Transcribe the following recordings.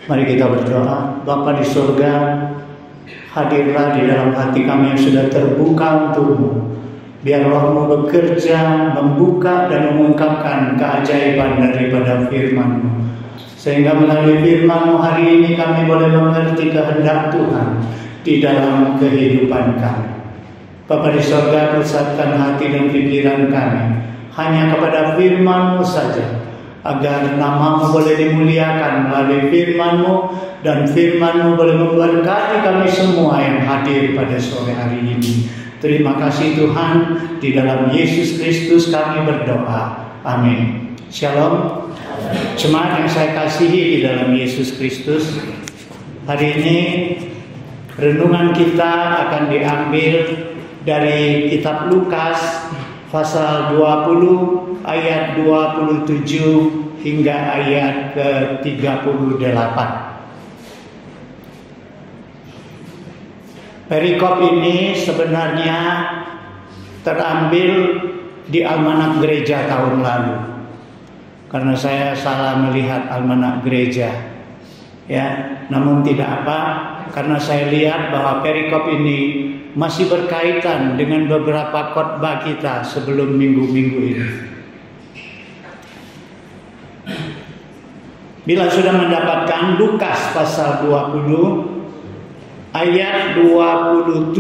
Mari kita berdoa. Bapa di surga, hadirlah di dalam hati kami yang sudah terbuka untuk-Mu. Biar Roh-Mu bekerja, membuka dan mengungkapkan keajaiban daripada firman-Mu. Sehingga melalui firman-Mu hari ini kami boleh mengerti kehendak Tuhan di dalam kehidupan kami. Bapa di surga, pusatkan hati dan pikiran kami hanya kepada firman-Mu saja, agar nama-Mu boleh dimuliakan melalui firman-Mu, dan firman-Mu boleh memberkati kami semua yang hadir pada sore hari ini. Terima kasih Tuhan, di dalam Yesus Kristus kami berdoa. Amin. Shalom. Jemaat yang saya kasihi di dalam Yesus Kristus, hari ini renungan kita akan diambil dari kitab Lukas pasal 20 ayat 27 hingga ayat ke-38. Perikop ini sebenarnya terambil di almanak gereja tahun lalu. Karena saya salah melihat almanak gereja, ya, namun tidak apa, karena saya lihat bahwa perikop ini masih berkaitan dengan beberapa khotbah kita sebelum minggu-minggu ini. Bila sudah mendapatkan Lukas pasal 20 ayat 27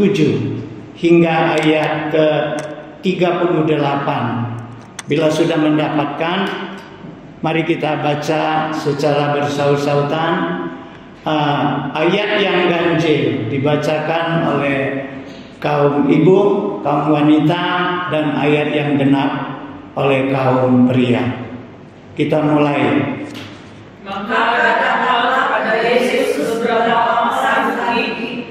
hingga ayat ke-38, bila sudah mendapatkan, mari kita baca secara bersaut-sautan. Ayat yang ganjil dibacakan oleh kaum ibu, kaum wanita, dan ayat yang genap oleh kaum pria. Kita mulai. Maka katakanlah pada Yesus beberapa orang lagi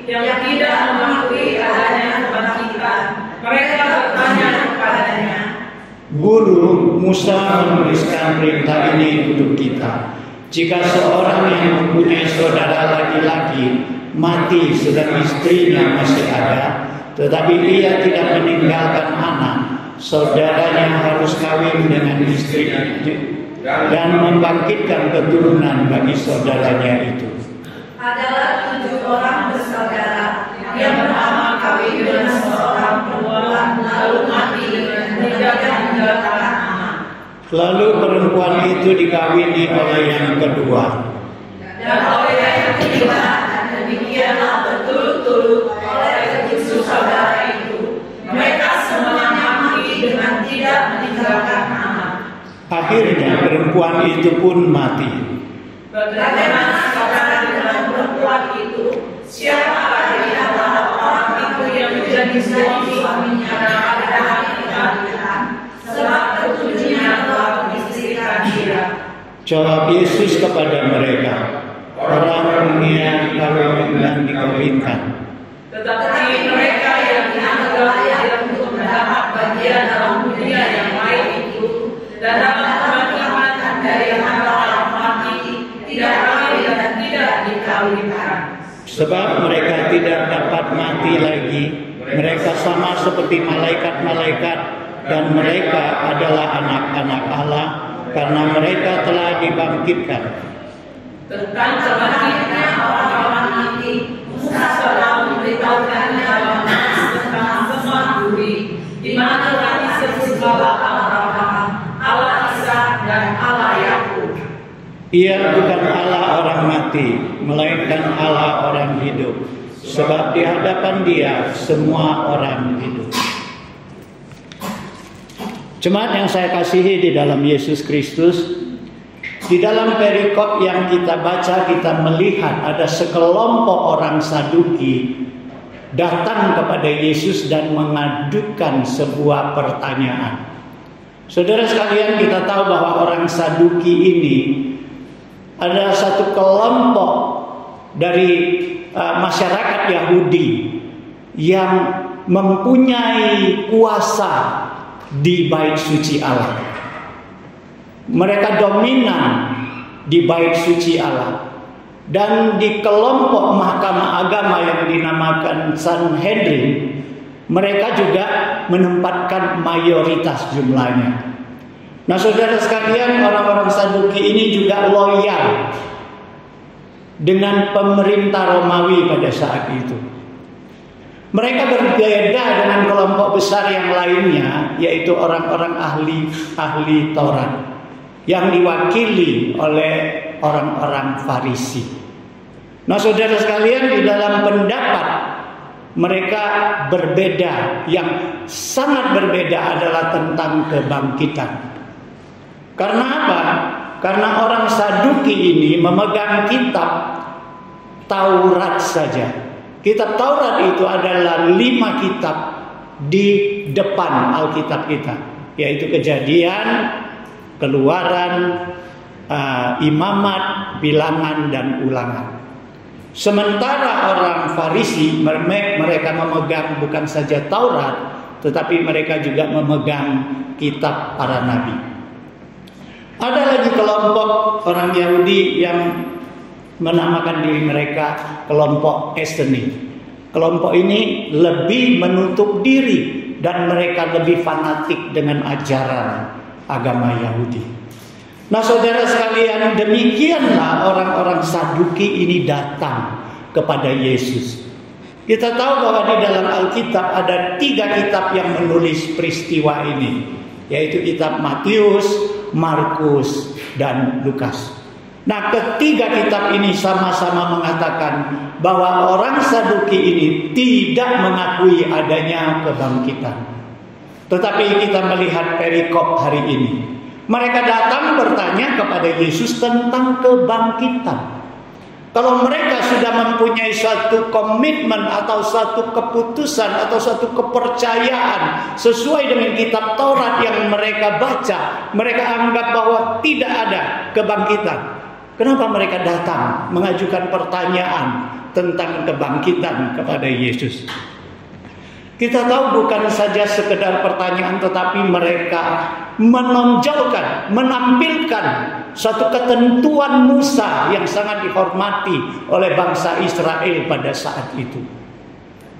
yang tidak mengakui adanya kebangkitan. Mereka bertanya kepadanya, Guru, Musa menuliskan perintah ini untuk kita. Jika seorang yang mempunyai saudara laki-laki mati sedang istrinya masih ada, tetapi ia tidak meninggalkan anak, saudaranya harus kawin dengan istrinya dan membangkitkan keturunan bagi saudaranya itu. adalah 7 orang bersaudara yang pertama kawin dengan seorang perempuan lalu mati dan meninggalkan anak. Lalu perempuan itu dikawini oleh yang kedua, Dan oleh yang ketiga, dan demikianlah berturut-turut oleh 7 saudara itu. Mereka semuanya mati dengan tidak meninggalkan anak. akhirnya perempuan itu pun mati. Bagaimana saudara dengan perempuan itu? Siapa di antara orang itu yang menjadi suaminya pada hari kebangkitan? Sebab ketujuhnya telah mengistrikan dia. Jawab Yesus kepada mereka, orang yang kawin dan dikawinkan. Tetapi mereka yang dianggap layak untuk mendapat bagian dalam dunia yang lain itu dan dalam kebangkitan dari antara orang mati tidak kawin dan tidak dikawinkan. Sebab mereka tidak dapat mati lagi. Mereka sama seperti malaikat-malaikat, dan mereka adalah anak-anak Allah, karena mereka telah dibangkitkan. Tentang kebangkitan orang-orang mati, Musa telah memberitahukannya tentang semak bumi, di mana telah disebut bahwa Abraham, Allah Ishak dan Allah Yakub. Ia bukan Allah orang mati, melainkan Allah orang hidup. Sebab di hadapan Dia semua orang hidup. Jemaat yang saya kasihi di dalam Yesus Kristus, di dalam perikop yang kita baca, kita melihat ada sekelompok orang Saduki datang kepada Yesus dan mengadukan sebuah pertanyaan. Saudara sekalian, kita tahu bahwa orang Saduki ini adalah satu kelompok dari masyarakat Yahudi yang mempunyai kuasa di bait suci Allah. Mereka dominan di bait suci Allah. Dan di kelompok mahkamah agama yang dinamakan Sanhedrin, mereka juga menempatkan mayoritas jumlahnya. Nah, saudara sekalian, orang-orang Saduki ini juga loyal dengan pemerintah Romawi pada saat itu. Mereka berbeda dengan kelompok besar yang lainnya, yaitu orang-orang ahli Taurat yang diwakili oleh orang-orang Farisi. Nah, saudara sekalian, di dalam pendapat mereka berbeda. Yang sangat berbeda adalah tentang kebangkitan. Karena apa? Karena orang Saduki ini memegang kitab Taurat saja. Kitab Taurat itu adalah 5 kitab di depan Alkitab kita, yaitu Kejadian, Keluaran, Imamat, Bilangan, dan Ulangan. Sementara orang Farisi, mereka memegang bukan saja Taurat, tetapi mereka juga memegang kitab para nabi. Ada lagi kelompok orang Yahudi yang menamakan diri mereka kelompok Essenes. Kelompok ini lebih menutup diri dan mereka lebih fanatik dengan ajaran agama Yahudi. Nah, saudara sekalian, demikianlah orang-orang Saduki ini datang kepada Yesus. Kita tahu bahwa di dalam Alkitab ada 3 kitab yang menulis peristiwa ini, yaitu kitab Matius, Markus, dan Lukas. Nah, ketiga kitab ini sama-sama mengatakan bahwa orang Saduki ini tidak mengakui adanya kebangkitan. Tetapi kita melihat perikop hari ini. Mereka datang bertanya kepada Yesus tentang kebangkitan. Kalau mereka sudah mempunyai suatu komitmen atau suatu keputusan atau suatu kepercayaan sesuai dengan kitab Taurat yang mereka baca, mereka anggap bahwa tidak ada kebangkitan. Kenapa mereka datang mengajukan pertanyaan tentang kebangkitan kepada Yesus? Kita tahu bukan saja sekedar pertanyaan, tetapi mereka menonjolkan, menampilkan satu ketentuan Musa yang sangat dihormati oleh bangsa Israel pada saat itu.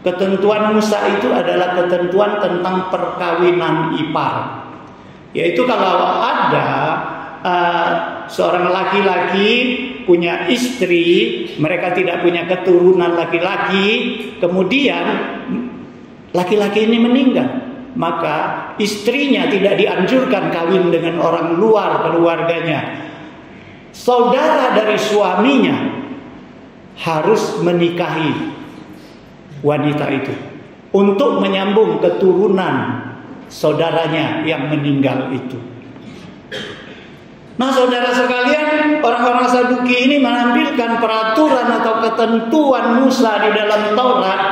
Ketentuan Musa itu adalah ketentuan tentang perkawinan ipar. Yaitu kalau ada seorang laki-laki punya istri, mereka tidak punya keturunan laki-laki, kemudian laki-laki ini meninggal, maka istrinya tidak dianjurkan kawin dengan orang luar keluarganya. Saudara dari suaminya harus menikahi wanita itu untuk menyambung keturunan saudaranya yang meninggal itu. Nah, saudara sekalian, orang-orang Saduki ini menampilkan peraturan atau ketentuan Musa di dalam Taurat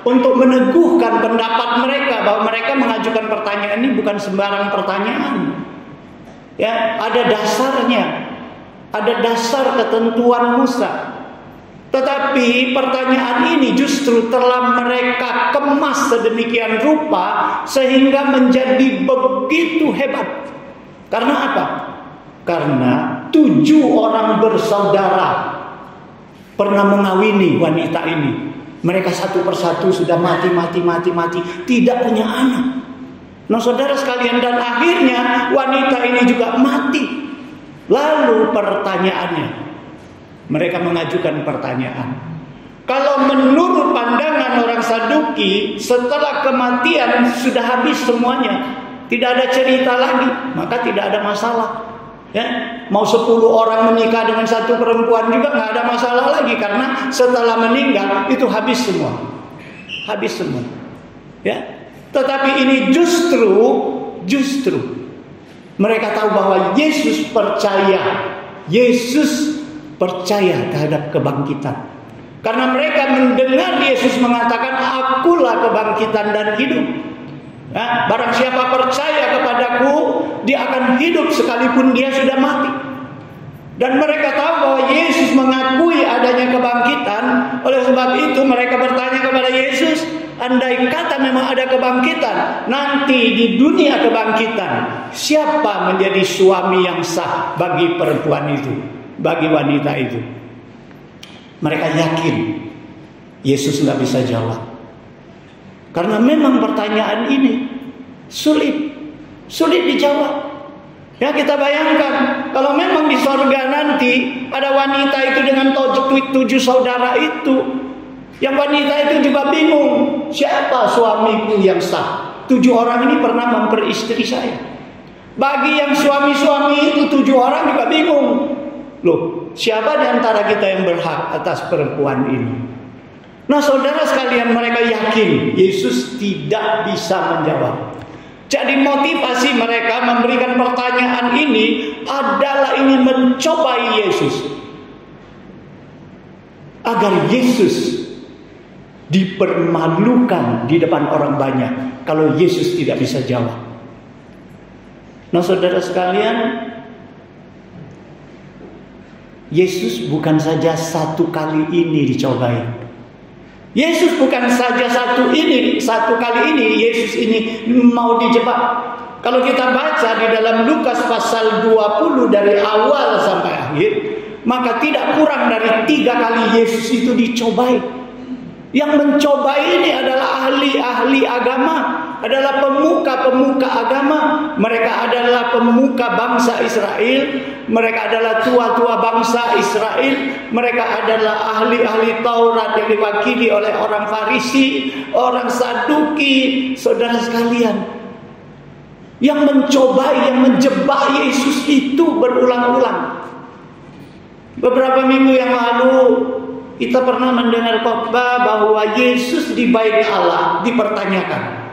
untuk meneguhkan pendapat mereka bahwa mereka mengajukan pertanyaan ini bukan sembarang pertanyaan. Ya, ada dasarnya. Ada dasar ketentuan Musa. Tetapi pertanyaan ini justru telah mereka kemas sedemikian rupa sehingga menjadi begitu hebat. Karena apa? Karena 7 orang bersaudara pernah mengawini wanita ini. Mereka satu persatu sudah mati, tidak punya anak. Nah, saudara sekalian, dan akhirnya wanita ini juga mati. Lalu pertanyaannya, mereka mengajukan pertanyaan. Kalau menurut pandangan orang Saduki, setelah kematian sudah habis semuanya, tidak ada cerita lagi, maka tidak ada masalah. Ya, mau 10 orang menikah dengan satu perempuan juga nggak ada masalah lagi, karena setelah meninggal itu habis semua. Ya, tetapi ini justru mereka tahu bahwa Yesus percaya terhadap kebangkitan. Karena mereka mendengar Yesus mengatakan, "Akulah kebangkitan dan hidup. Nah, barang siapa percaya kepadaku, dia akan hidup sekalipun dia sudah mati." Dan mereka tahu bahwa Yesus mengakui adanya kebangkitan. Oleh sebab itu mereka bertanya kepada Yesus, andai kata memang ada kebangkitan, nanti di dunia kebangkitan, siapa menjadi suami yang sah bagi perempuan itu, bagi wanita itu? Mereka yakin Yesus nggak bisa jawab. Karena memang pertanyaan ini sulit dijawab. Ya, kita bayangkan kalau memang di sorga nanti ada wanita itu dengan 7 saudara itu, yang wanita itu juga bingung, siapa suamiku yang sah? 7 orang ini pernah memperistri saya. Bagi yang suami-suami itu 7 orang juga bingung. Loh, siapa di antara kita yang berhak atas perempuan ini? Nah, saudara sekalian, mereka yakin Yesus tidak bisa menjawab. Jadi motivasi mereka memberikan pertanyaan ini adalah ingin mencobai Yesus, agar Yesus dipermalukan di depan orang banyak kalau Yesus tidak bisa jawab. Nah, saudara sekalian, Yesus bukan saja satu kali ini dicobai. Yesus bukan saja satu kali ini Yesus ini mau dijebak. Kalau kita baca di dalam Lukas pasal 20 dari awal sampai akhir, maka tidak kurang dari 3 kali Yesus itu dicobai. Yang mencobai ini adalah ahli-ahli agama, adalah pemuka-pemuka agama. Mereka adalah pemuka bangsa Israel, mereka adalah tua-tua bangsa Israel, mereka adalah ahli-ahli Taurat yang diwakili oleh orang Farisi, orang Saduki. Saudara sekalian, yang mencobai, yang menjebak Yesus itu berulang-ulang. Beberapa minggu yang lalu kita pernah mendengar khotbah bahwa Yesus di bait Allah dipertanyakan,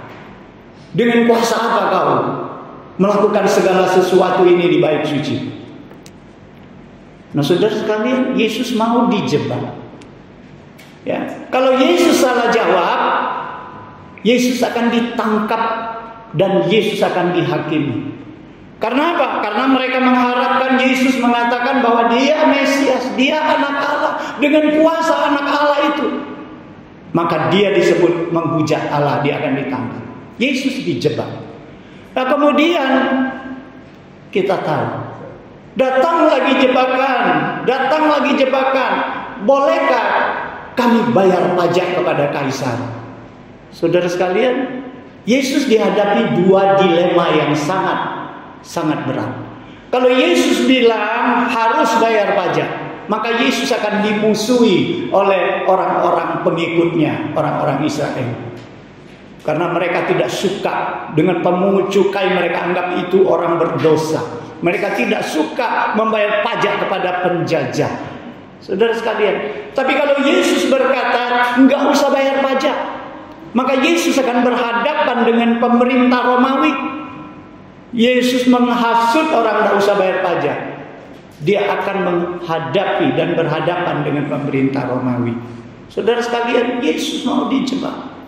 dengan kuasa apa kau melakukan segala sesuatu ini di bait suci? Nah, saudara sekalian, Yesus mau dijebak. Ya, kalau Yesus salah jawab, Yesus akan ditangkap dan Yesus akan dihakimi. Karena apa? Karena mereka mengharapkan Yesus mengatakan bahwa dia Mesias, dia anak Allah, dengan kuasa anak Allah itu. Maka dia disebut menghujat Allah, dia akan ditangkap. Yesus dijebak. Nah, kemudian kita tahu, datang lagi jebakan. Bolehkah kami bayar pajak kepada Kaisar? Saudara sekalian, Yesus dihadapi 2 dilema yang sangat berat. Kalau Yesus bilang harus bayar pajak, maka Yesus akan dimusuhi oleh orang-orang pengikutnya, orang-orang Israel. Karena mereka tidak suka dengan pemungut cukai, mereka anggap itu orang berdosa. Mereka tidak suka membayar pajak kepada penjajah. Saudara sekalian, tapi kalau Yesus berkata enggak usah bayar pajak, maka Yesus akan berhadapan dengan pemerintah Romawi. Yesus menghasut orang tidak usah bayar pajak. Dia akan menghadapi dan berhadapan dengan pemerintah Romawi. Saudara sekalian, Yesus mau dijebak.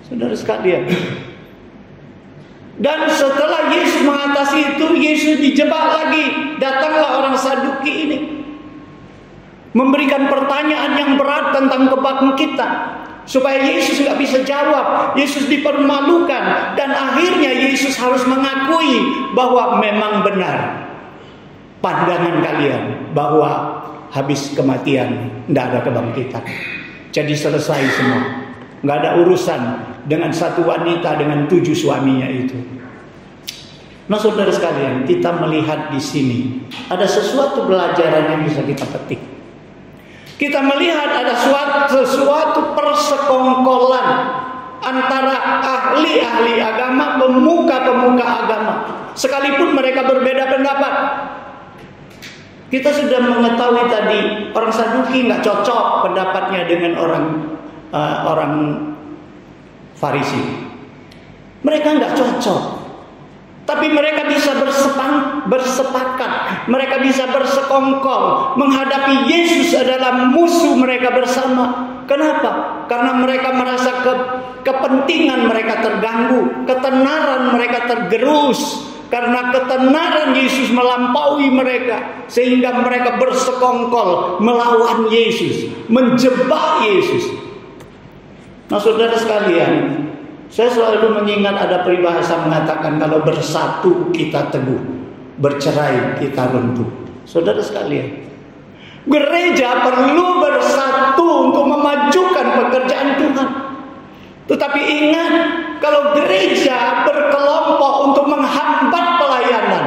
Saudara sekalian, dan setelah Yesus mengatasi itu, Yesus dijebak lagi. Datanglah orang Saduki ini, memberikan pertanyaan yang berat tentang kebangkitan, supaya Yesus nggak bisa jawab. Yesus dipermalukan, dan akhirnya Yesus harus mengakui bahwa memang benar pandangan kalian bahwa habis kematian tidak ada kebangkitan. Jadi selesai semua, nggak ada urusan dengan satu wanita dengan 7 suaminya itu. Nah, saudara sekalian, kita melihat di sini ada sesuatu pelajaran yang bisa kita petik. Kita melihat ada sesuatu persekongkolan antara ahli-ahli agama, pemuka-pemuka agama, sekalipun mereka berbeda pendapat. Kita sudah mengetahui tadi, orang Saduki nggak cocok pendapatnya dengan orang Farisi. Mereka nggak cocok. Tapi mereka bisa bersepakat, mereka bisa bersekongkol menghadapi Yesus adalah musuh mereka bersama. Kenapa? Karena mereka merasa kepentingan mereka terganggu, ketenaran mereka tergerus. Karena ketenaran Yesus melampaui mereka, sehingga mereka bersekongkol melawan Yesus, menjebak Yesus. Nah, saudara sekalian, saya selalu mengingat ada peribahasa mengatakan kalau bersatu kita teguh, bercerai kita runtuh. Saudara sekalian, gereja perlu bersatu untuk memajukan pekerjaan Tuhan. Tetapi ingat, kalau gereja berkelompok untuk menghambat pelayanan,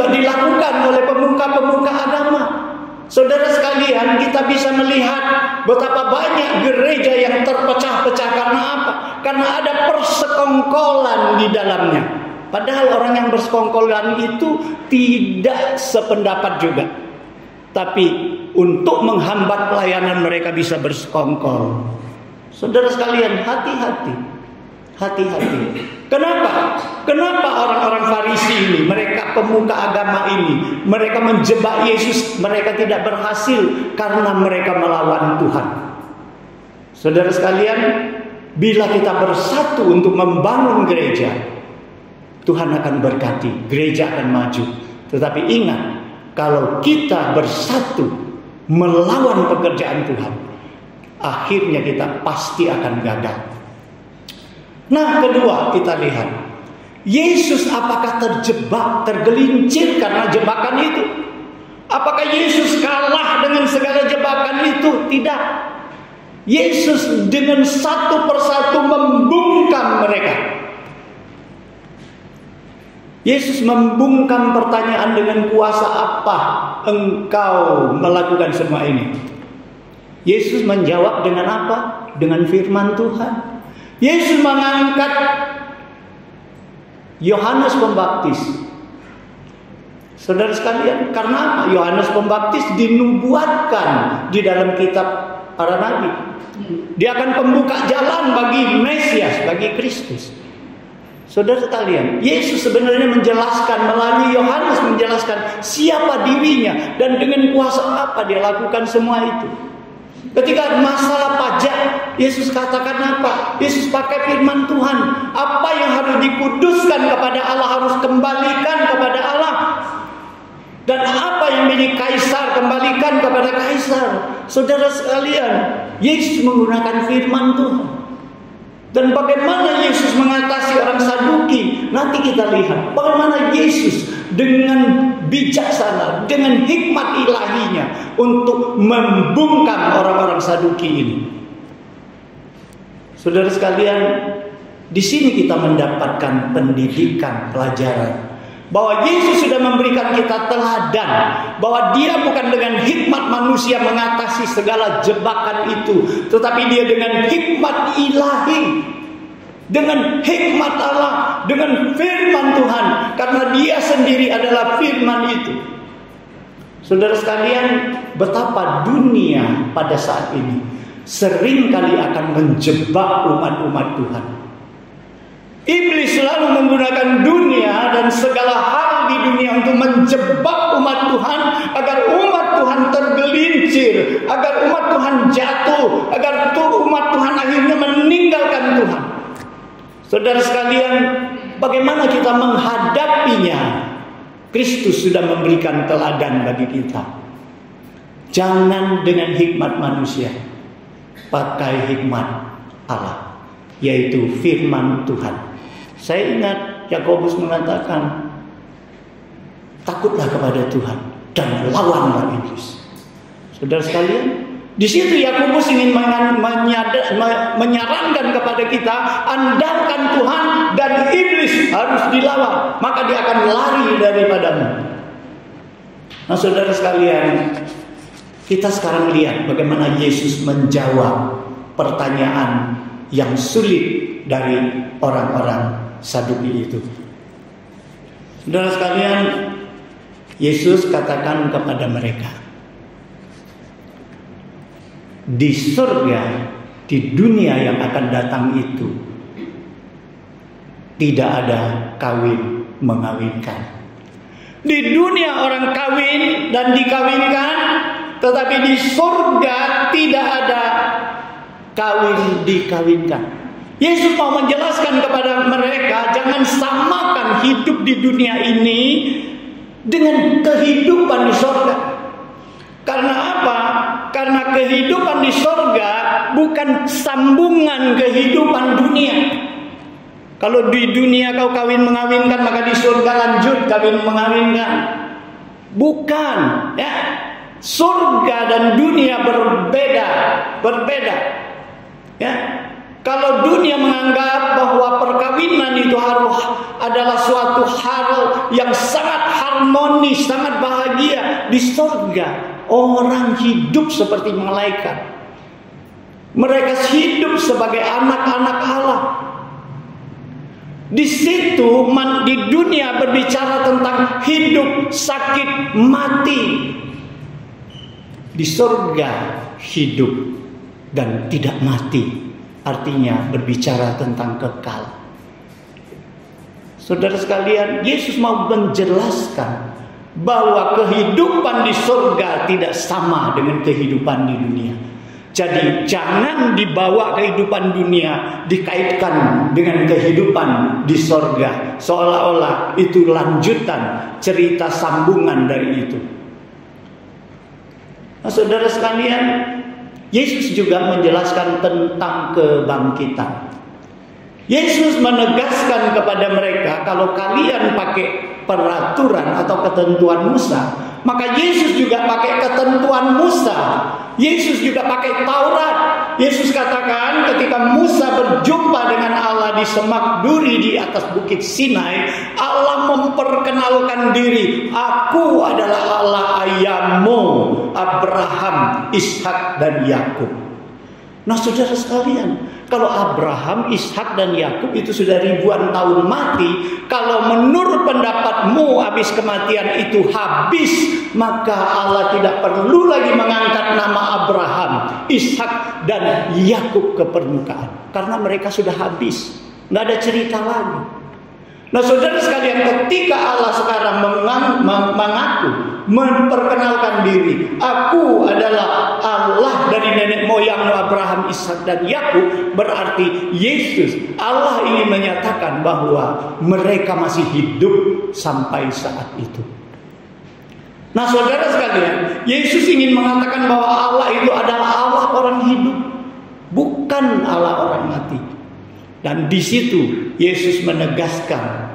juga dilakukan oleh pemuka-pemuka agama. Saudara sekalian, kita bisa melihat betapa banyak gereja yang terpecah-pecah karena apa? Karena ada persekongkolan di dalamnya. Padahal orang yang bersekongkolan itu tidak sependapat juga. Tapi untuk menghambat pelayanan mereka bisa bersekongkol. Saudara sekalian, hati-hati. Hati-hati. Kenapa? Kenapa orang-orang Farisi ini, mereka pemuka agama ini, mereka menjebak Yesus, mereka tidak berhasil karena mereka melawan Tuhan. Saudara sekalian, bila kita bersatu untuk membangun gereja, Tuhan akan berkati, gereja akan maju. Tetapi ingat, kalau kita bersatu melawan pekerjaan Tuhan, akhirnya kita pasti akan gagal. Nah, kedua kita lihat, Yesus apakah terjebak, tergelincir karena jebakan itu? Apakah Yesus kalah dengan segala jebakan itu? Tidak. Yesus dengan satu persatu membungkam mereka. Yesus membungkam pertanyaan dengan kuasa apa engkau melakukan semua ini? Yesus menjawab dengan apa? Dengan firman Tuhan. Yesus mengangkat Yohanes Pembaptis. Saudara sekalian, karena apa? Yohanes Pembaptis dinubuatkan di dalam kitab para nabi. Dia akan pembuka jalan bagi Mesias, bagi Kristus. Saudara sekalian, Yesus sebenarnya menjelaskan melalui Yohanes, menjelaskan siapa dirinya dan dengan kuasa apa dia lakukan semua itu. Ketika masalah pajak, Yesus katakan apa? Yesus pakai firman Tuhan. Apa yang harus dikuduskan kepada Allah harus kembalikan kepada Allah. Dan apa yang milik Kaisar kembalikan kepada Kaisar. Saudara sekalian, Yesus menggunakan firman Tuhan. Dan bagaimana Yesus mengatasi orang Saduki? Nanti kita lihat bagaimana Yesus dengan bijaksana, dengan hikmat ilahinya untuk membungkam orang-orang Saduki ini. Saudara sekalian, di sini kita mendapatkan pendidikan, pelajaran bahwa Yesus sudah memberikan kita teladan, bahwa dia bukan dengan hikmat manusia mengatasi segala jebakan itu, tetapi dia dengan hikmat ilahi, dengan hikmat Allah, dengan firman Tuhan, karena dia sendiri adalah firman itu. Saudara sekalian, betapa dunia pada saat ini seringkali akan menjebak umat-umat Tuhan. Iblis selalu menggunakan dunia dan segala hal di dunia untuk menjebak umat Tuhan, agar umat Tuhan tergelincir, agar umat Tuhan jatuh, agar umat Tuhan akhirnya meninggalkan Tuhan. Saudara sekalian, bagaimana kita menghadapinya? Kristus sudah memberikan teladan bagi kita. Jangan dengan hikmat manusia, pakai hikmat Allah, yaitu firman Tuhan. Saya ingat Yakobus mengatakan, takutlah kepada Tuhan dan lawanlah iblis. Saudara sekalian, di situ Yakobus ingin menyarankan kepada kita, andalkan Tuhan dan iblis harus dilawan, maka dia akan lari daripadamu. Nah, saudara sekalian, kita sekarang lihat bagaimana Yesus menjawab pertanyaan yang sulit dari orang-orang Saduki itu. Saudara sekalian, Yesus katakan kepada mereka, di surga, di dunia yang akan datang itu, tidak ada kawin mengawinkan. Di dunia orang kawin dan dikawinkan, tetapi di surga tidak ada kawin dikawinkan. Yesus mau menjelaskan kepada mereka, jangan samakan hidup di dunia ini dengan kehidupan di surga. Karena apa? Karena kehidupan di surga bukan sambungan kehidupan dunia. Kalau di dunia kau kawin mengawinkan, maka di surga lanjut kawin mengawinkan. Bukan, ya. Surga dan dunia berbeda. Ya. Kalau dunia menganggap bahwa perkawinan itu harus adalah suatu hal yang sangat harmonis, sangat bahagia, di surga orang hidup seperti malaikat. Mereka hidup sebagai anak-anak Allah. Di situ di dunia berbicara tentang hidup, sakit, mati. Di surga hidup dan tidak mati. Artinya berbicara tentang kekal. Saudara sekalian, Yesus mau menjelaskan bahwa kehidupan di surga tidak sama dengan kehidupan di dunia. Jadi jangan dibawa kehidupan dunia dikaitkan dengan kehidupan di surga, seolah-olah itu lanjutan cerita sambungan dari itu. Nah, saudara sekalian, Yesus juga menjelaskan tentang kebangkitan. Yesus menegaskan kepada mereka, kalau kalian pakai peraturan atau ketentuan Musa, maka Yesus juga pakai ketentuan Musa. Yesus juga pakai Taurat. Yesus katakan ketika Musa berjumpa dengan Allah di semak duri di atas bukit Sinai, Allah memperkenalkan diri, aku adalah Allah ayahmu, Abraham, Ishak dan Yakub. Nah, saudara sekalian, kalau Abraham, Ishak dan Yakub itu sudah ribuan tahun mati, kalau menurut pendapatmu habis kematian itu habis, maka Allah tidak perlu lagi mengangkat nama Abraham, Ishak dan Yakub ke permukaan, karena mereka sudah habis, nggak ada cerita lagi. Nah, saudara sekalian, ketika Allah sekarang mengaku, memperkenalkan diri, aku adalah Allah dari nenek moyangmu Abraham, Ishak dan Yakub, berarti Yesus, Allah ingin menyatakan bahwa mereka masih hidup sampai saat itu. Nah, saudara sekalian, Yesus ingin mengatakan bahwa Allah itu adalah Allah orang hidup, bukan Allah orang mati. Dan di situ Yesus menegaskan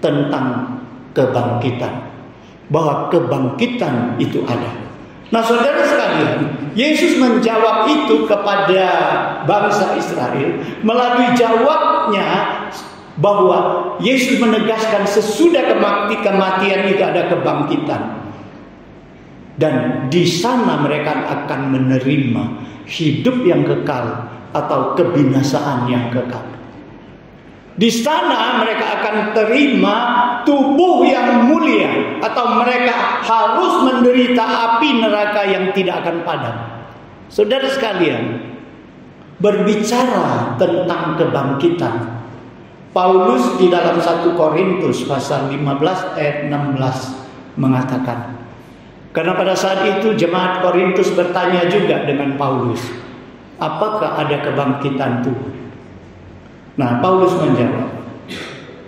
tentang kebangkitan, bahwa kebangkitan itu ada. Nah, saudara sekalian, Yesus menjawab itu kepada bangsa Israel melalui jawabnya bahwa Yesus menegaskan sesudah kematian itu ada kebangkitan. Dan di sana mereka akan menerima hidup yang kekal atau kebinasaan yang kekal. Di sana mereka akan terima tubuh yang mulia, atau mereka harus menderita api neraka yang tidak akan padam. Saudara sekalian, berbicara tentang kebangkitan, Paulus di dalam 1 Korintus pasal 15 ayat 16 mengatakan, karena pada saat itu jemaat Korintus bertanya juga dengan Paulus, apakah ada kebangkitan tubuh? Nah, Paulus menjawab,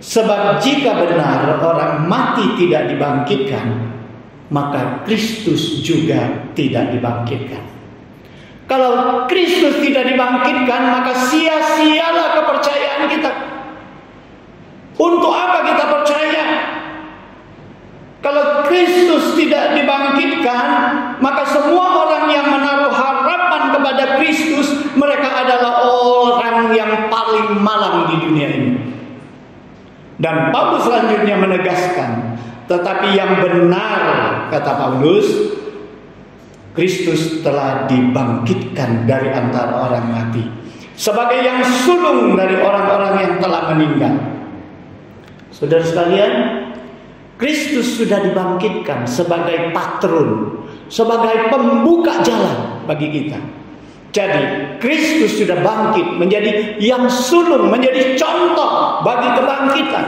sebab jika benar orang mati tidak dibangkitkan, maka Kristus juga tidak dibangkitkan. Kalau Kristus tidak dibangkitkan, maka sia-sialah kepercayaan kita. Untuk apa kita percaya? Kalau Kristus tidak dibangkitkan, maka semua orang yang menaruh harapan kepada Kristus, mereka adalah orang yang paling malang di dunia ini. Dan Paulus selanjutnya menegaskan, tetapi yang benar, kata Paulus, Kristus telah dibangkitkan dari antara orang mati, sebagai yang sulung dari orang-orang yang telah meninggal. Saudara sekalian, Kristus sudah dibangkitkan sebagai patron, sebagai pembuka jalan bagi kita. Jadi Kristus sudah bangkit menjadi yang sulung, menjadi contoh bagi kebangkitan.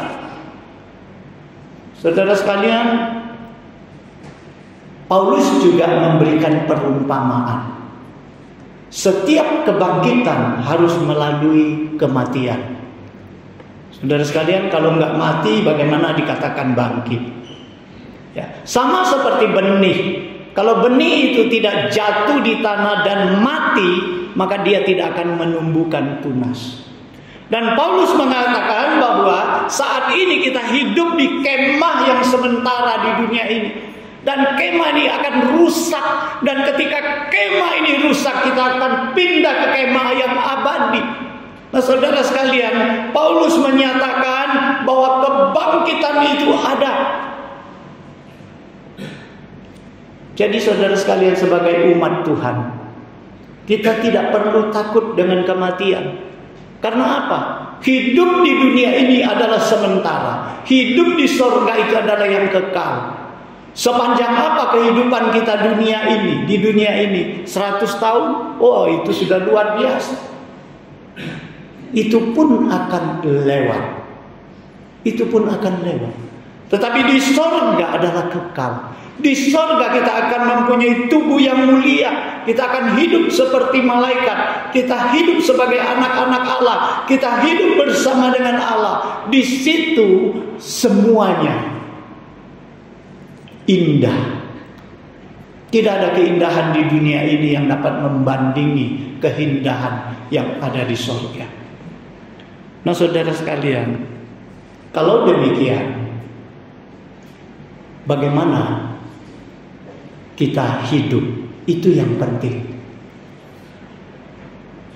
Saudara sekalian, Paulus juga memberikan perumpamaan. Setiap kebangkitan harus melalui kematian. Saudara sekalian, kalau nggak mati, bagaimana dikatakan bangkit? Ya, sama seperti benih. Kalau benih itu tidak jatuh di tanah dan mati, maka dia tidak akan menumbuhkan tunas. Dan Paulus mengatakan bahwa saat ini kita hidup di kemah yang sementara di dunia ini. Dan kemah ini akan rusak. Dan ketika kemah ini rusak, kita akan pindah ke kemah yang abadi. Nah, saudara sekalian, Paulus menyatakan bahwa kebangkitan itu ada. Jadi saudara sekalian, sebagai umat Tuhan, kita tidak perlu takut dengan kematian. Karena apa? Hidup di dunia ini adalah sementara. Hidup di sorga itu adalah yang kekal. Sepanjang apa kehidupan kita di dunia ini? 100 tahun? Oh, itu sudah luar biasa. Itu pun akan lewat. Tetapi di sorga adalah kekal. Di sorga kita akan mempunyai tubuh yang mulia. Kita akan hidup seperti malaikat. Kita hidup sebagai anak-anak Allah. Kita hidup bersama dengan Allah. Di situ semuanya indah. Tidak ada keindahan di dunia ini yang dapat membandingi keindahan yang ada di sorga. Nah, saudara sekalian, kalau demikian, bagaimana kita hidup? Itu yang penting.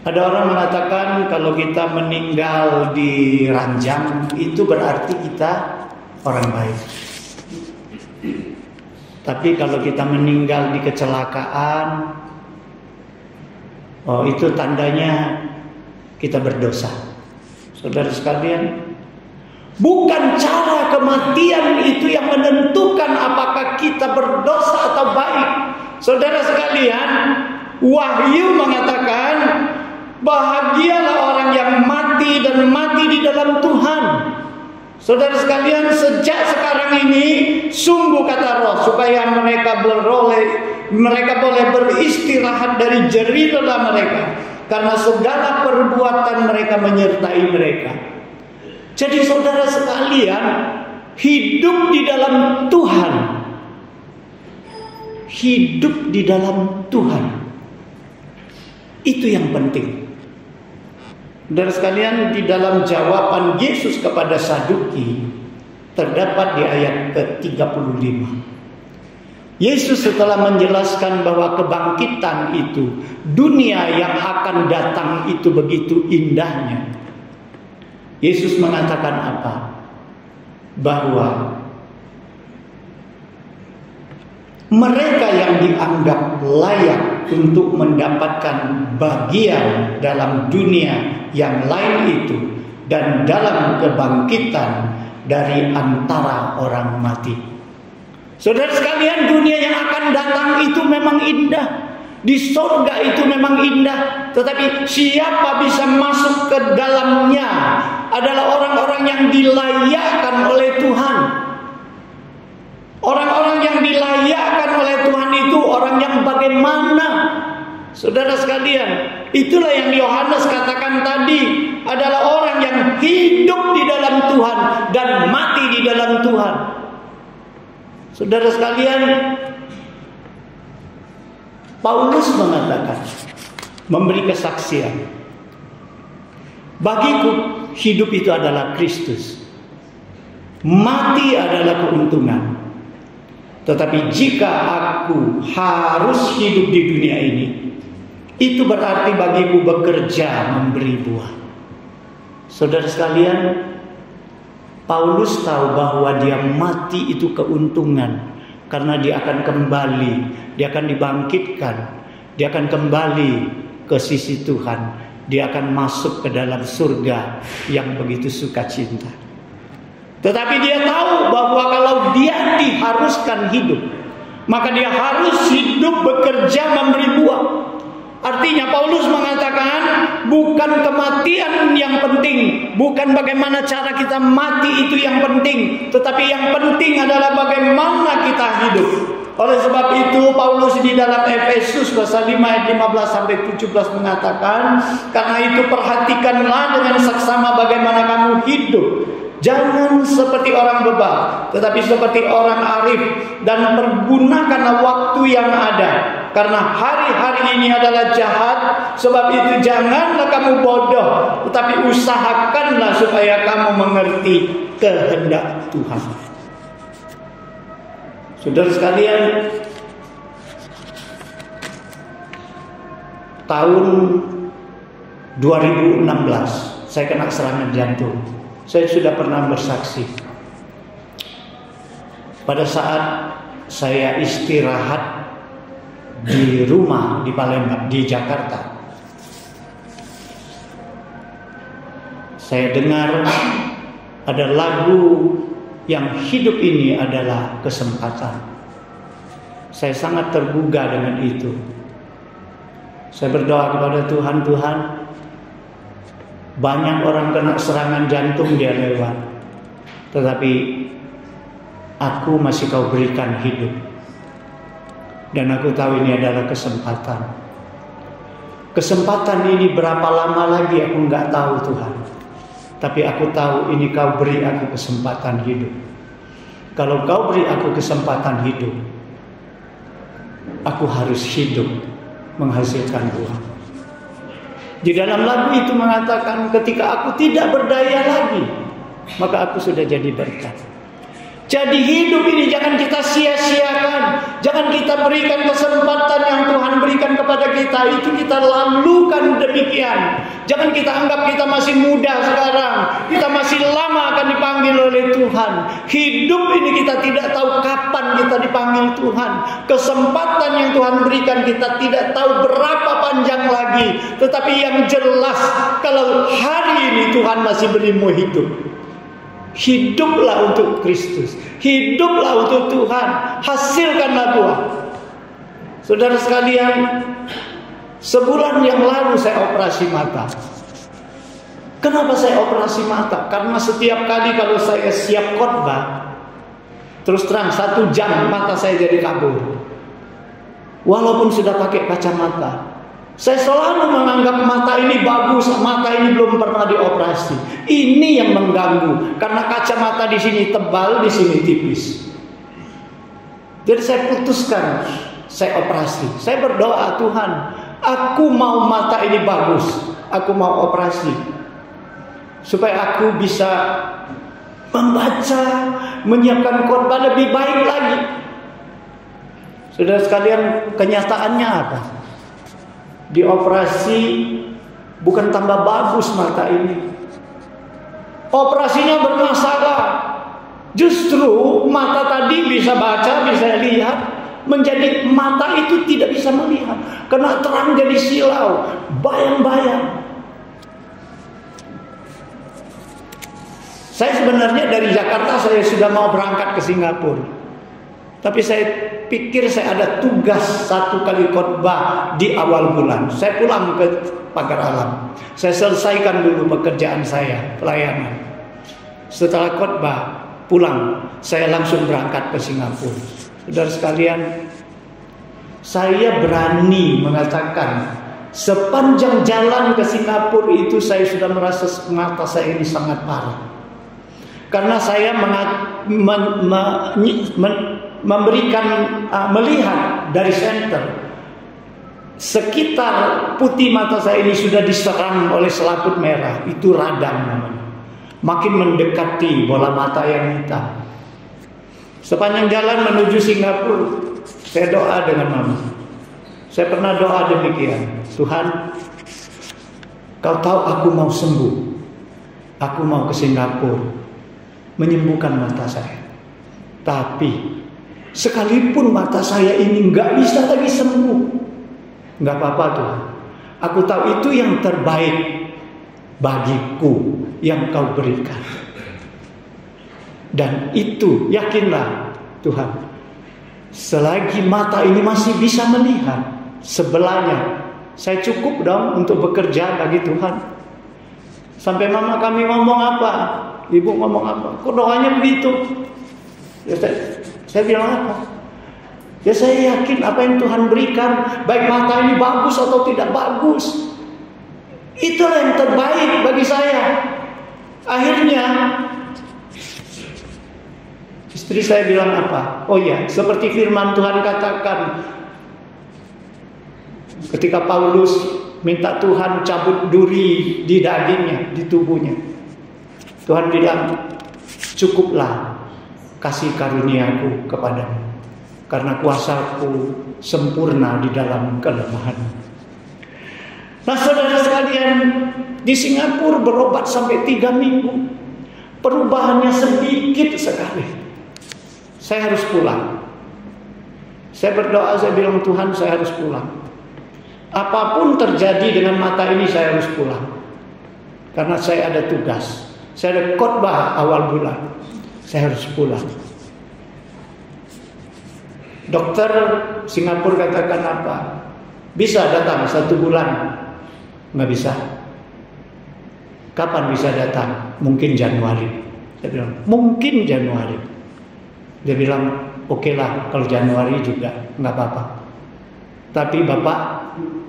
Ada orang mengatakan kalau kita meninggal di ranjang itu berarti kita orang baik. Tapi kalau kita meninggal di kecelakaan, oh, itu tandanya kita berdosa. Saudara sekalian, bukan cara kematian itu yang menentukan apakah kita berdosa atau baik. Saudara sekalian, Wahyu mengatakan, bahagialah orang yang mati dan mati di dalam Tuhan. Saudara sekalian, sejak sekarang ini, sungguh kata Roh, supaya mereka boleh beristirahat dari jerih lelah mereka, karena segala perbuatan mereka menyertai mereka. Jadi saudara sekalian, hidup di dalam Tuhan. Hidup di dalam Tuhan. Itu yang penting. Saudara sekalian, di dalam jawaban Yesus kepada Saduki terdapat di ayat ke-35. Yesus setelah menjelaskan bahwa kebangkitan itu, dunia yang akan datang itu begitu indahnya. Yesus mengatakan apa? Bahwa mereka yang dianggap layak untuk mendapatkan bagian dalam dunia yang lain itu dan dalam kebangkitan dari antara orang mati. Saudara sekalian, dunia yang akan datang itu memang indah. Di sorga itu memang indah. Tetapi siapa bisa masuk ke dalamnya adalah orang-orang yang dilayakkan oleh Tuhan. Orang-orang yang dilayakkan oleh Tuhan itu orang yang bagaimana? Saudara sekalian, itulah yang Yohanes katakan tadi, adalah orang yang hidup di dalam Tuhan dan mati di dalam Tuhan. Saudara sekalian, Paulus mengatakan, memberi kesaksian, bagiku hidup itu adalah Kristus, mati adalah keuntungan. Tetapi jika aku harus hidup di dunia ini, itu berarti bagiku bekerja memberi buah. Saudara sekalian, Paulus tahu bahwa dia mati itu keuntungan, karena dia akan kembali, dia akan dibangkitkan, dia akan kembali ke sisi Tuhan, dia akan masuk ke dalam surga yang begitu sukacita. Tetapi dia tahu bahwa kalau dia diharuskan hidup, maka dia harus hidup bekerja memberi buah. Artinya Paulus mengatakan bukan kematian yang penting, bukan bagaimana cara kita mati itu yang penting, tetapi yang penting adalah bagaimana kita hidup. Oleh sebab itu Paulus di dalam Efesus pasal 5 ayat 15 sampai 17 mengatakan, karena itu perhatikanlah dengan saksama bagaimana kamu hidup. Jangan seperti orang bebal, tetapi seperti orang arif, dan pergunakanlah waktu yang ada, karena hari-hari ini adalah jahat. Sebab itu janganlah kamu bodoh, tetapi usahakanlah supaya kamu mengerti kehendak Tuhan. Saudara sekalian, tahun 2016 saya kena serangan jantung. Saya sudah pernah bersaksi. Pada saat saya istirahat di rumah di Palembang, di Jakarta, saya dengar ada lagu yang hidup ini adalah kesempatan. Saya sangat tergugah dengan itu. Saya berdoa kepada Tuhan, Tuhan, banyak orang kena serangan jantung dia lewat, tetapi aku masih kau berikan hidup. Dan aku tahu ini adalah kesempatan. Kesempatan ini berapa lama lagi aku nggak tahu Tuhan. Tapi aku tahu ini kau beri aku kesempatan hidup. Kalau kau beri aku kesempatan hidup, aku harus hidup menghasilkan uang. Di dalam lagu itu mengatakan ketika aku tidak berdaya lagi, maka aku sudah jadi berkat. Jadi hidup ini jangan kita sia-siakan. Jangan kita berikan kesempatan yang Tuhan berikan kepada kita, itu kita lalukan demikian. Jangan kita anggap kita masih muda sekarang, kita masih lama akan dipanggil oleh Tuhan. Hidup ini kita tidak tahu kapan kita dipanggil Tuhan. Kesempatan yang Tuhan berikan kita tidak tahu berapa panjang lagi. Tetapi yang jelas, kalau hari ini Tuhan masih berimu hidup, hiduplah untuk Kristus, hiduplah untuk Tuhan, hasilkanlah buah. Saudara sekalian, sebulan yang lalu saya operasi mata. Kenapa saya operasi mata? Karena setiap kali kalau saya siap khotbah, terus terang 1 jam mata saya jadi kabur. Walaupun sudah pakai kacamata, saya selalu menganggap mata ini bagus, mata ini belum pernah dioperasi. Ini yang mengganggu, karena kacamata di sini tebal, di sini tipis. Jadi saya putuskan, saya operasi. Saya berdoa, Tuhan, aku mau mata ini bagus, aku mau operasi, supaya aku bisa membaca, menyiapkan khotbah lebih baik lagi. Saudara sekalian, kenyataannya apa? Dioperasi bukan tambah bagus mata ini, operasinya bermasalah. Justru mata tadi bisa baca, bisa lihat, menjadi mata itu tidak bisa melihat, karena terang jadi silau, bayang-bayang. Saya sebenarnya dari Jakarta saya sudah mau berangkat ke Singapura, tapi saya pikir saya ada tugas 1 kali khotbah di awal bulan. Saya pulang ke Pagar Alam. Saya selesaikan dulu pekerjaan saya, pelayanan. Setelah khotbah, pulang. Saya langsung berangkat ke Singapura. Saudara sekalian, saya berani mengatakan, sepanjang jalan ke Singapura itu saya sudah merasa mata saya ini sangat parah. Karena saya melihat dari center, sekitar putih mata saya ini sudah diserang oleh selaput merah, itu radang namanya. Makin mendekati bola mata yang hitam. Sepanjang jalan menuju Singapura, saya doa dengan mama. Saya pernah doa demikian, Tuhan, kau tahu aku mau sembuh, aku mau ke Singapura menyembuhkan mata saya. Tapi sekalipun mata saya ini nggak bisa lagi sembuh, nggak apa-apa Tuhan. Aku tahu itu yang terbaik bagiku yang kau berikan. Dan itu yakinlah Tuhan, selagi mata ini masih bisa melihat sebelahnya, saya cukup dong untuk bekerja bagi Tuhan. Sampai mama kami ngomong apa, ibu ngomong apa, kok doanya begitu? Ya, saya bilang apa? Ya saya yakin apa yang Tuhan berikan, baik mata ini bagus atau tidak bagus, itulah yang terbaik bagi saya. Akhirnya istri saya bilang apa? Oh ya, seperti firman Tuhan katakan, ketika Paulus minta Tuhan cabut duri di dagingnya, di tubuhnya, Tuhan bilang, cukuplah kasih karuniaku kepadamu, karena kuasaku sempurna di dalam kelemahan. Nah saudara sekalian, di Singapura berobat sampai 3 minggu. Perubahannya sedikit sekali. Saya harus pulang. Saya berdoa, saya bilang, Tuhan, saya harus pulang. Apapun terjadi dengan mata ini, saya harus pulang. Karena saya ada tugas. Saya ada khotbah awal bulan. Saya harus pulang. Dokter Singapura katakan apa? Bisa datang 1 bulan. Nggak bisa. Kapan bisa datang? Mungkin Januari. Saya bilang, mungkin Januari. Dia bilang, oke lah, kalau Januari juga nggak apa-apa. Tapi Bapak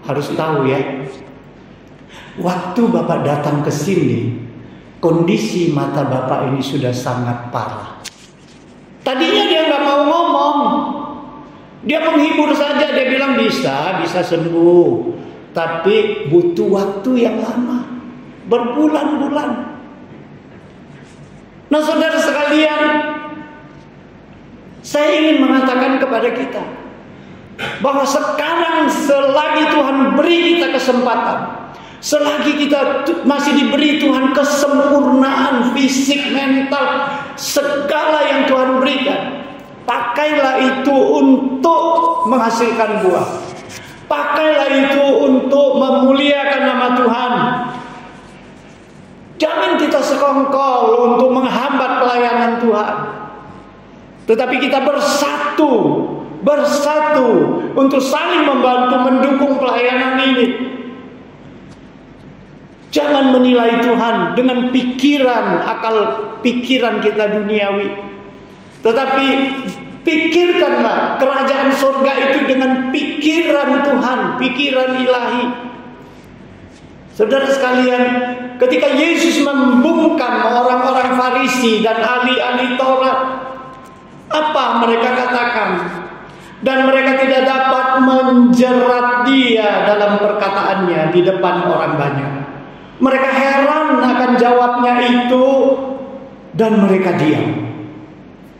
harus tahu ya, waktu Bapak datang ke sini, kondisi mata Bapak ini sudah sangat parah. Tadinya dia nggak mau ngomong, dia menghibur saja. Dia bilang bisa sembuh, tapi butuh waktu yang lama, berbulan-bulan. Nah, saudara sekalian, saya ingin mengatakan kepada kita bahwa sekarang selagi Tuhan beri kita kesempatan, selagi kita masih diberi Tuhan kesempurnaan fisik, mental, segala yang Tuhan berikan, pakailah itu untuk menghasilkan buah. Pakailah itu untuk memuliakan nama Tuhan. Jangan kita sekongkol untuk menghambat pelayanan Tuhan. Tetapi kita bersatu untuk saling membantu mendukung pelayanan ini. Jangan menilai Tuhan dengan akal pikiran kita duniawi. Tetapi pikirkanlah kerajaan surga itu dengan pikiran Tuhan, pikiran ilahi. Saudara sekalian, ketika Yesus membungkam orang-orang Farisi dan ahli-ahli Taurat, apa mereka katakan? Dan mereka tidak dapat menjerat dia dalam perkataannya di depan orang banyak. Mereka heran akan jawabnya itu dan mereka diam.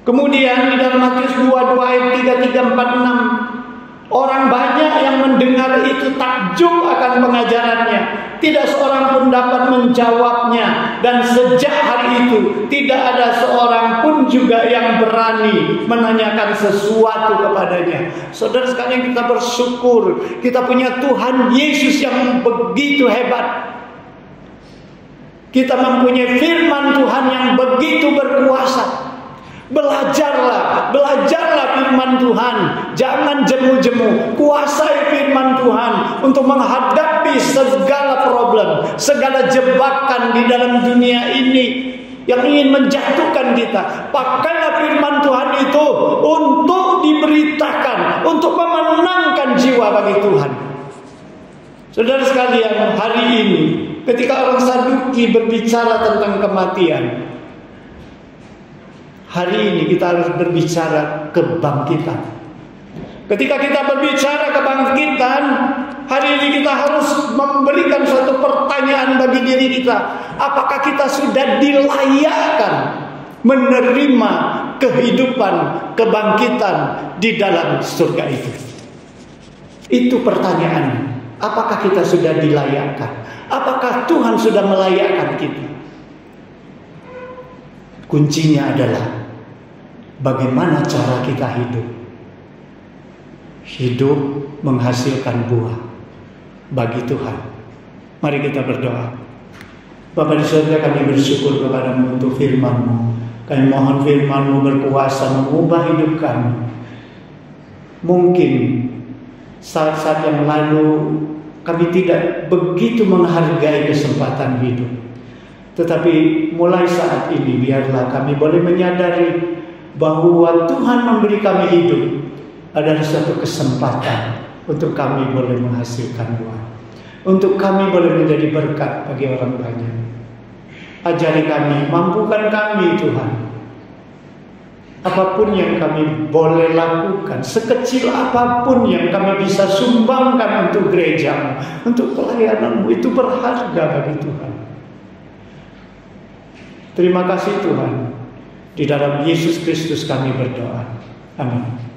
Kemudian di dalam Matius 22 ayat 33, 46, orang banyak yang mendengar itu takjub akan pengajarannya. Tidak seorang pun dapat menjawabnya. Dan sejak hari itu tidak ada seorang pun juga yang berani menanyakan sesuatu kepadanya. Saudara sekalian, kita bersyukur kita punya Tuhan Yesus yang begitu hebat. Kita mempunyai firman Tuhan yang begitu berkuasa. Belajarlah firman Tuhan. Jangan jemu-jemu. Kuasai firman Tuhan untuk menghadapi segala problem, segala jebakan di dalam dunia ini yang ingin menjatuhkan kita. Pakailah firman Tuhan itu untuk diberitakan, untuk memenangkan jiwa bagi Tuhan. Saudara sekalian, hari ini ketika orang Saduki berbicara tentang kematian, hari ini kita harus berbicara kebangkitan. Ketika kita berbicara kebangkitan, hari ini kita harus memberikan suatu pertanyaan bagi diri kita. Apakah kita sudah dilayakkan menerima kehidupan kebangkitan di dalam surga itu? Itu pertanyaan. Apakah kita sudah dilayakkan? Apakah Tuhan sudah melayakkan kita? Kuncinya adalah bagaimana cara kita hidup. Hidup menghasilkan buah bagi Tuhan. Mari kita berdoa. Bapa di surga, kami bersyukur kepadamu untuk firman-Mu. Kami mohon firman-Mu berkuasa mengubah hidup kami. Mungkin saat-saat yang lalu kami tidak begitu menghargai kesempatan hidup. Tetapi mulai saat ini biarlah kami boleh menyadari bahwa Tuhan memberi kami hidup adalah suatu kesempatan untuk kami boleh menghasilkan buah, untuk kami boleh menjadi berkat bagi orang banyak. Ajari kami, mampukan kami Tuhan, apapun yang kami boleh lakukan, sekecil apapun yang kami bisa sumbangkan untuk gereja, untuk pelayanan-Mu, itu berharga bagi Tuhan. Terima kasih Tuhan. Di dalam Yesus Kristus kami berdoa. Amin.